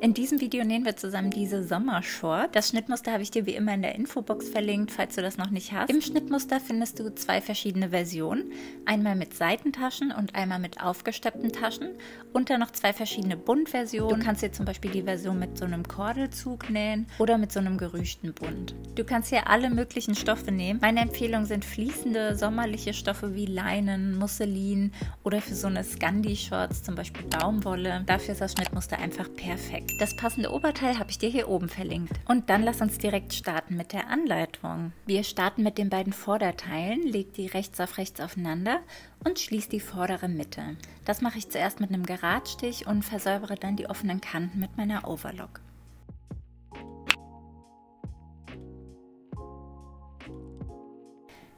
In diesem Video nähen wir zusammen diese Sommershort. Das Schnittmuster habe ich dir wie immer in der Infobox verlinkt, falls du das noch nicht hast. Im Schnittmuster findest du zwei verschiedene Versionen. Einmal mit Seitentaschen und einmal mit aufgesteppten Taschen. Und dann noch zwei verschiedene Bundversionen. Du kannst hier zum Beispiel die Version mit so einem Kordelzug nähen oder mit so einem gerüschten Bund. Du kannst hier alle möglichen Stoffe nehmen. Meine Empfehlung sind fließende, sommerliche Stoffe wie Leinen, Musselin oder für so eine Scandi-Shorts zum Beispiel Baumwolle. Dafür ist das Schnittmuster einfach perfekt. Das passende Oberteil habe ich dir hier oben verlinkt. Und dann lass uns direkt starten mit der Anleitung. Wir starten mit den beiden Vorderteilen, leg die rechts auf rechts aufeinander und schließ die vordere Mitte. Das mache ich zuerst mit einem Geradstich und versäubere dann die offenen Kanten mit meiner Overlock.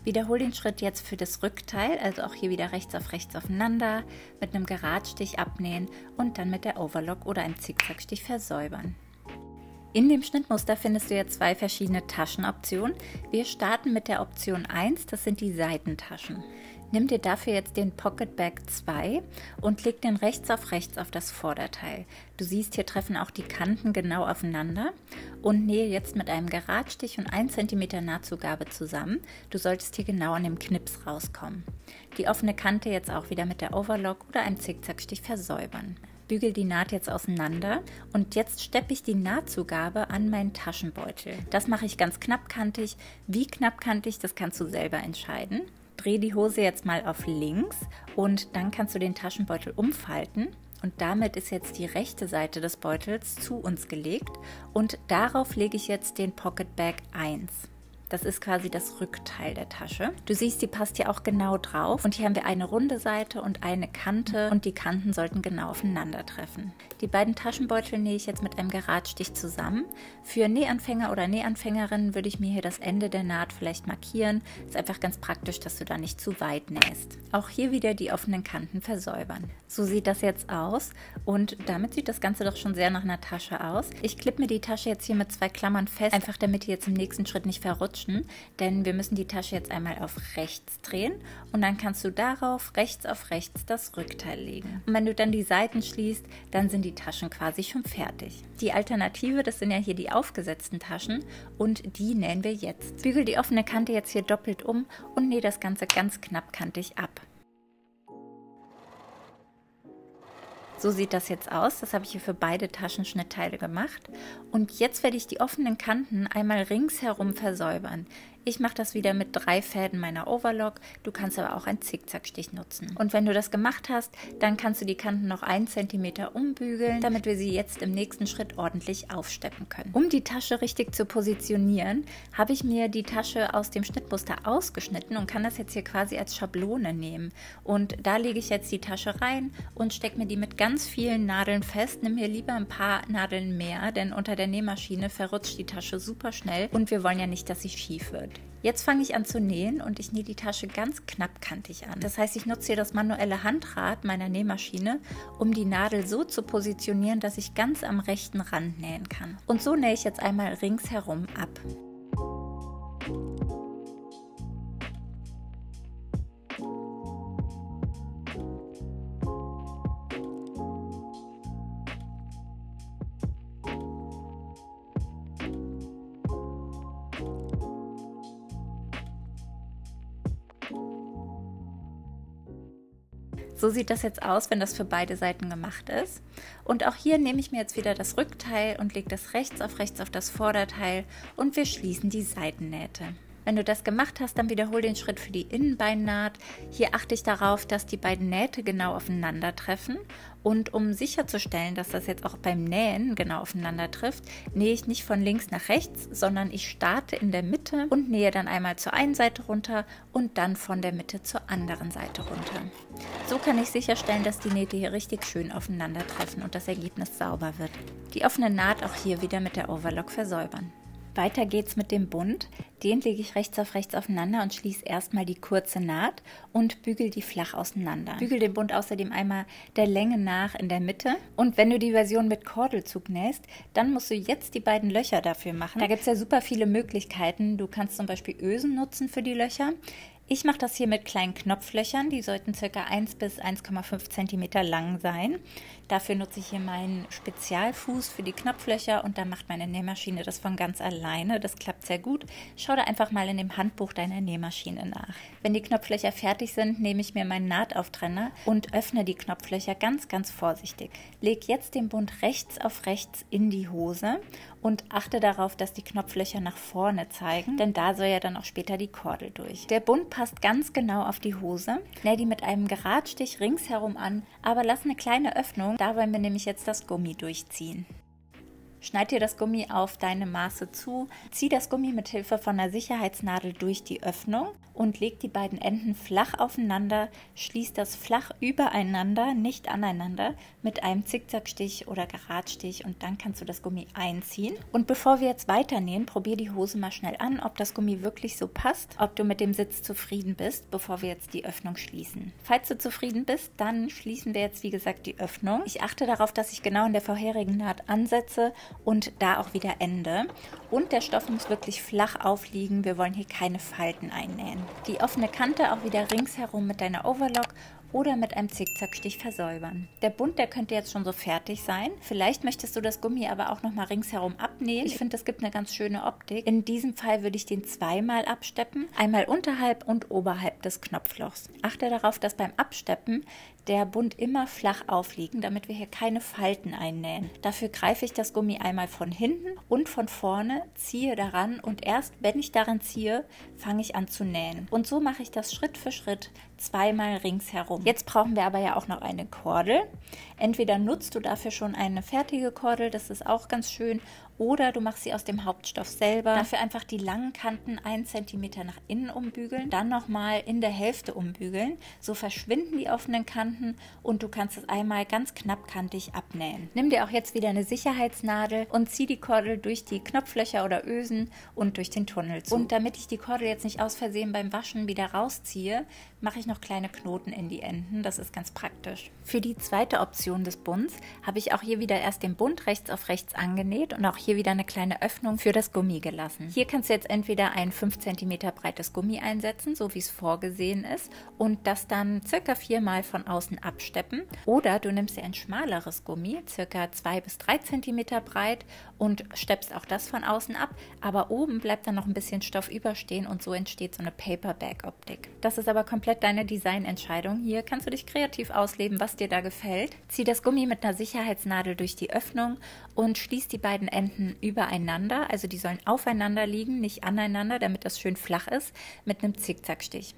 Wiederhole den Schritt jetzt für das Rückteil, also auch hier wieder rechts auf rechts aufeinander, mit einem Geradstich abnähen und dann mit der Overlock oder einem Zickzackstich versäubern. In dem Schnittmuster findest du jetzt zwei verschiedene Taschenoptionen. Wir starten mit der Option 1, das sind die Seitentaschen. Nimm dir dafür jetzt den Pocket Bag 2 und leg den rechts auf das Vorderteil. Du siehst, hier treffen auch die Kanten genau aufeinander und nähe jetzt mit einem Geradstich und 1 cm Nahtzugabe zusammen. Du solltest hier genau an dem Knips rauskommen. Die offene Kante jetzt auch wieder mit der Overlock oder einem Zickzackstich versäubern. Bügel die Naht jetzt auseinander und jetzt steppe ich die Nahtzugabe an meinen Taschenbeutel. Das mache ich ganz knappkantig. Wie knappkantig, das kannst du selber entscheiden. Dreh die Hose jetzt mal auf links und dann kannst du den Taschenbeutel umfalten und damit ist jetzt die rechte Seite des Beutels zu uns gelegt und darauf lege ich jetzt den Pocket Bag 1. Das ist quasi das Rückteil der Tasche. Du siehst, die passt hier auch genau drauf. Und hier haben wir eine runde Seite und eine Kante und die Kanten sollten genau aufeinandertreffen. Die beiden Taschenbeutel nähe ich jetzt mit einem Geradstich zusammen. Für Nähanfänger oder Nähanfängerinnen würde ich mir hier das Ende der Naht vielleicht markieren. Ist einfach ganz praktisch, dass du da nicht zu weit nähst. Auch hier wieder die offenen Kanten versäubern. So sieht das jetzt aus und damit sieht das Ganze doch schon sehr nach einer Tasche aus. Ich klippe mir die Tasche jetzt hier mit 2 Klammern fest, einfach damit die jetzt im nächsten Schritt nicht verrutscht. Denn wir müssen die Tasche jetzt einmal auf rechts drehen und dann kannst du darauf rechts auf rechts das Rückteil legen. Und wenn du dann die Seiten schließt, dann sind die Taschen quasi schon fertig. Die Alternative, das sind ja hier die aufgesetzten Taschen und die nähen wir jetzt. Bügel die offene Kante jetzt hier doppelt um und nähe das Ganze ganz knappkantig ab. So sieht das jetzt aus, das habe ich hier für beide Taschenschnittteile gemacht und jetzt werde ich die offenen Kanten einmal ringsherum versäubern. Ich mache das wieder mit 3 Fäden meiner Overlock, du kannst aber auch einen Zickzackstich nutzen. Und wenn du das gemacht hast, dann kannst du die Kanten noch 1 cm umbügeln, damit wir sie jetzt im nächsten Schritt ordentlich aufsteppen können. Um die Tasche richtig zu positionieren, habe ich mir die Tasche aus dem Schnittmuster ausgeschnitten und kann das jetzt hier quasi als Schablone nehmen. Und da lege ich jetzt die Tasche rein und stecke mir die mit ganz vielen Nadeln fest. Nimm mir lieber ein paar Nadeln mehr, denn unter der Nähmaschine verrutscht die Tasche super schnell und wir wollen ja nicht, dass sie schief wird. Jetzt fange ich an zu nähen und ich nähe die Tasche ganz knappkantig an. Das heißt, ich nutze hier das manuelle Handrad meiner Nähmaschine, um die Nadel so zu positionieren, dass ich ganz am rechten Rand nähen kann. Und so nähe ich jetzt einmal ringsherum ab. So sieht das jetzt aus, wenn das für beide Seiten gemacht ist. Und auch hier nehme ich mir jetzt wieder das Rückteil und lege das rechts auf das Vorderteil und wir schließen die Seitennähte. Wenn du das gemacht hast, dann wiederhole den Schritt für die Innenbeinnaht. Hier achte ich darauf, dass die beiden Nähte genau aufeinander treffen. Und um sicherzustellen, dass das jetzt auch beim Nähen genau aufeinander trifft, nähe ich nicht von links nach rechts, sondern ich starte in der Mitte und nähe dann einmal zur einen Seite runter und dann von der Mitte zur anderen Seite runter. So kann ich sicherstellen, dass die Nähte hier richtig schön aufeinander treffen und das Ergebnis sauber wird. Die offene Naht auch hier wieder mit der Overlock versäubern. Weiter geht's mit dem Bund. Den lege ich rechts aufeinander und schließe erstmal die kurze Naht und bügel die flach auseinander. Bügel den Bund außerdem einmal der Länge nach in der Mitte. Und wenn du die Version mit Kordelzug nähst, dann musst du jetzt die beiden Löcher dafür machen. Da gibt es ja super viele Möglichkeiten. Du kannst zum Beispiel Ösen nutzen für die Löcher. Ich mache das hier mit kleinen Knopflöchern, die sollten ca. 1 bis 1,5 cm lang sein. Dafür nutze ich hier meinen Spezialfuß für die Knopflöcher und dann macht meine Nähmaschine das von ganz alleine. Das klappt sehr gut. Schau da einfach mal in dem Handbuch deiner Nähmaschine nach. Wenn die Knopflöcher fertig sind, nehme ich mir meinen Nahtauftrenner und öffne die Knopflöcher ganz, ganz vorsichtig. Leg jetzt den Bund rechts auf rechts in die Hose und achte darauf, dass die Knopflöcher nach vorne zeigen, denn da soll ja dann auch später die Kordel durch. Der Bund passt ganz genau auf die Hose. Näh die mit einem Geradstich ringsherum an, aber lass eine kleine Öffnung, da wollen wir nämlich jetzt das Gummi durchziehen. Schneid dir das Gummi auf deine Maße zu, zieh das Gummi mit Hilfe von einer Sicherheitsnadel durch die Öffnung und leg die beiden Enden flach aufeinander, schließ das flach übereinander, nicht aneinander, mit einem Zickzackstich oder Geradstich und dann kannst du das Gummi einziehen. Und bevor wir jetzt weiter nähen, probier die Hose mal schnell an, ob das Gummi wirklich so passt, ob du mit dem Sitz zufrieden bist, bevor wir jetzt die Öffnung schließen. Falls du zufrieden bist, dann schließen wir jetzt wie gesagt die Öffnung. Ich achte darauf, dass ich genau in der vorherigen Naht ansetze und da auch wieder Ende. Und der Stoff muss wirklich flach aufliegen. Wir wollen hier keine Falten einnähen. Die offene Kante auch wieder ringsherum mit deiner Overlock oder mit einem Zickzackstich versäubern. Der Bund, der könnte jetzt schon so fertig sein. Vielleicht möchtest du das Gummi aber auch nochmal ringsherum abnähen. Ich finde, das gibt eine ganz schöne Optik. In diesem Fall würde ich den zweimal absteppen. Einmal unterhalb und oberhalb des Knopflochs. Achte darauf, dass beim Absteppen der Bund immer flach aufliegen, damit wir hier keine Falten einnähen. Dafür greife ich das Gummi einmal von hinten und von vorne, ziehe daran und erst wenn ich daran ziehe, fange ich an zu nähen. Und so mache ich das Schritt für Schritt zweimal ringsherum. Jetzt brauchen wir aber ja auch noch eine Kordel. Entweder nutzt du dafür schon eine fertige Kordel, das ist auch ganz schön, oder du machst sie aus dem Hauptstoff selber. Dafür einfach die langen Kanten 1 cm nach innen umbügeln, dann nochmal in der Hälfte umbügeln. So verschwinden die offenen Kanten und du kannst es einmal ganz knappkantig abnähen. Nimm dir auch jetzt wieder eine Sicherheitsnadel und zieh die Kordel durch die Knopflöcher oder Ösen und durch den Tunnel zu. Und damit ich die Kordel jetzt nicht aus Versehen beim Waschen wieder rausziehe, mache ich noch kleine Knoten in die Enden. Das ist ganz praktisch. Für die zweite Option des Bunds habe ich auch hier wieder erst den Bund rechts auf rechts angenäht und auch hier wieder eine kleine Öffnung für das Gummi gelassen. Hier kannst du jetzt entweder ein 5 cm breites Gummi einsetzen, so wie es vorgesehen ist, und das dann circa 4-mal von außen absteppen. Oder du nimmst dir ein schmaleres Gummi, circa 2 bis 3 cm breit, und steppst auch das von außen ab, aber oben bleibt dann noch ein bisschen Stoff überstehen und so entsteht so eine Paperback-Optik. Das ist aber komplett deine Designentscheidung. Hier kannst du dich kreativ ausleben, was dir da gefällt. Zieh das Gummi mit einer Sicherheitsnadel durch die Öffnung und schließ die beiden Enden übereinander, also die sollen aufeinander liegen, nicht aneinander, damit das schön flach ist, mit einem Zickzackstich.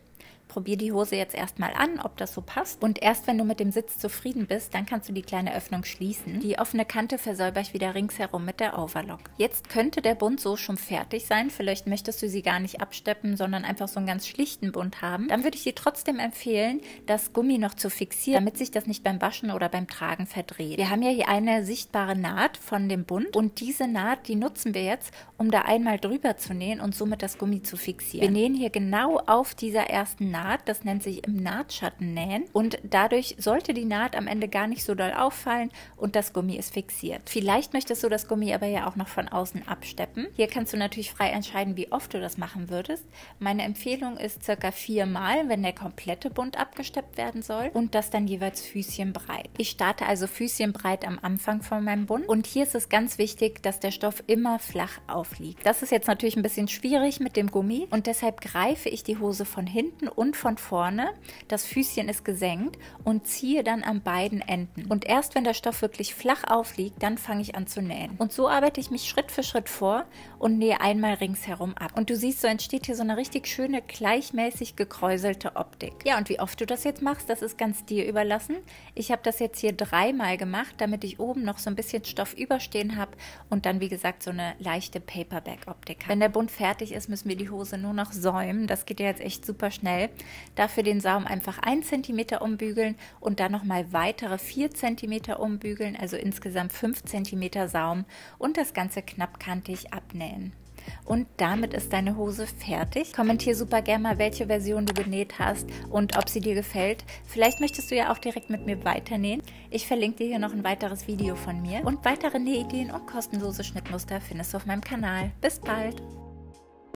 Probier die Hose jetzt erstmal an, ob das so passt. Und erst wenn du mit dem Sitz zufrieden bist, dann kannst du die kleine Öffnung schließen. Die offene Kante versäuber ich wieder ringsherum mit der Overlock. Jetzt könnte der Bund so schon fertig sein. Vielleicht möchtest du sie gar nicht absteppen, sondern einfach so einen ganz schlichten Bund haben. Dann würde ich dir trotzdem empfehlen, das Gummi noch zu fixieren, damit sich das nicht beim Waschen oder beim Tragen verdreht. Wir haben ja hier eine sichtbare Naht von dem Bund und diese Naht, die nutzen wir jetzt, um da einmal drüber zu nähen und somit das Gummi zu fixieren. Wir nähen hier genau auf dieser ersten Naht. Das nennt sich im Nahtschatten nähen und dadurch sollte die Naht am Ende gar nicht so doll auffallen und das Gummi ist fixiert. Vielleicht möchtest du das Gummi aber ja auch noch von außen absteppen. Hier kannst du natürlich frei entscheiden, wie oft du das machen würdest. Meine Empfehlung ist circa 4-mal, wenn der komplette Bund abgesteppt werden soll und das dann jeweils füßchenbreit. Ich starte also füßchenbreit am Anfang von meinem Bund und hier ist es ganz wichtig, dass der Stoff immer flach aufliegt. Das ist jetzt natürlich ein bisschen schwierig mit dem Gummi und deshalb greife ich die Hose von hinten und von vorne, das Füßchen ist gesenkt und ziehe dann an beiden Enden. Und erst wenn der Stoff wirklich flach aufliegt, dann fange ich an zu nähen. Und so arbeite ich mich Schritt für Schritt vor und nähe einmal ringsherum ab. Und du siehst, so entsteht hier so eine richtig schöne, gleichmäßig gekräuselte Optik. Ja, und wie oft du das jetzt machst, das ist ganz dir überlassen. Ich habe das jetzt hier 3-mal gemacht, damit ich oben noch so ein bisschen Stoff überstehen habe und dann, wie gesagt, so eine leichte Paperback-Optik habe. Wenn der Bund fertig ist, müssen wir die Hose nur noch säumen. Das geht ja jetzt echt super schnell. Dafür den Saum einfach 1 cm umbügeln und dann nochmal weitere 4 cm umbügeln, also insgesamt 5 cm Saum und das Ganze knappkantig abnähen. Und damit ist deine Hose fertig. Kommentier super gerne mal, welche Version du genäht hast und ob sie dir gefällt. Vielleicht möchtest du ja auch direkt mit mir weiternähen. Ich verlinke dir hier noch ein weiteres Video von mir und weitere Nähideen und kostenlose Schnittmuster findest du auf meinem Kanal. Bis bald!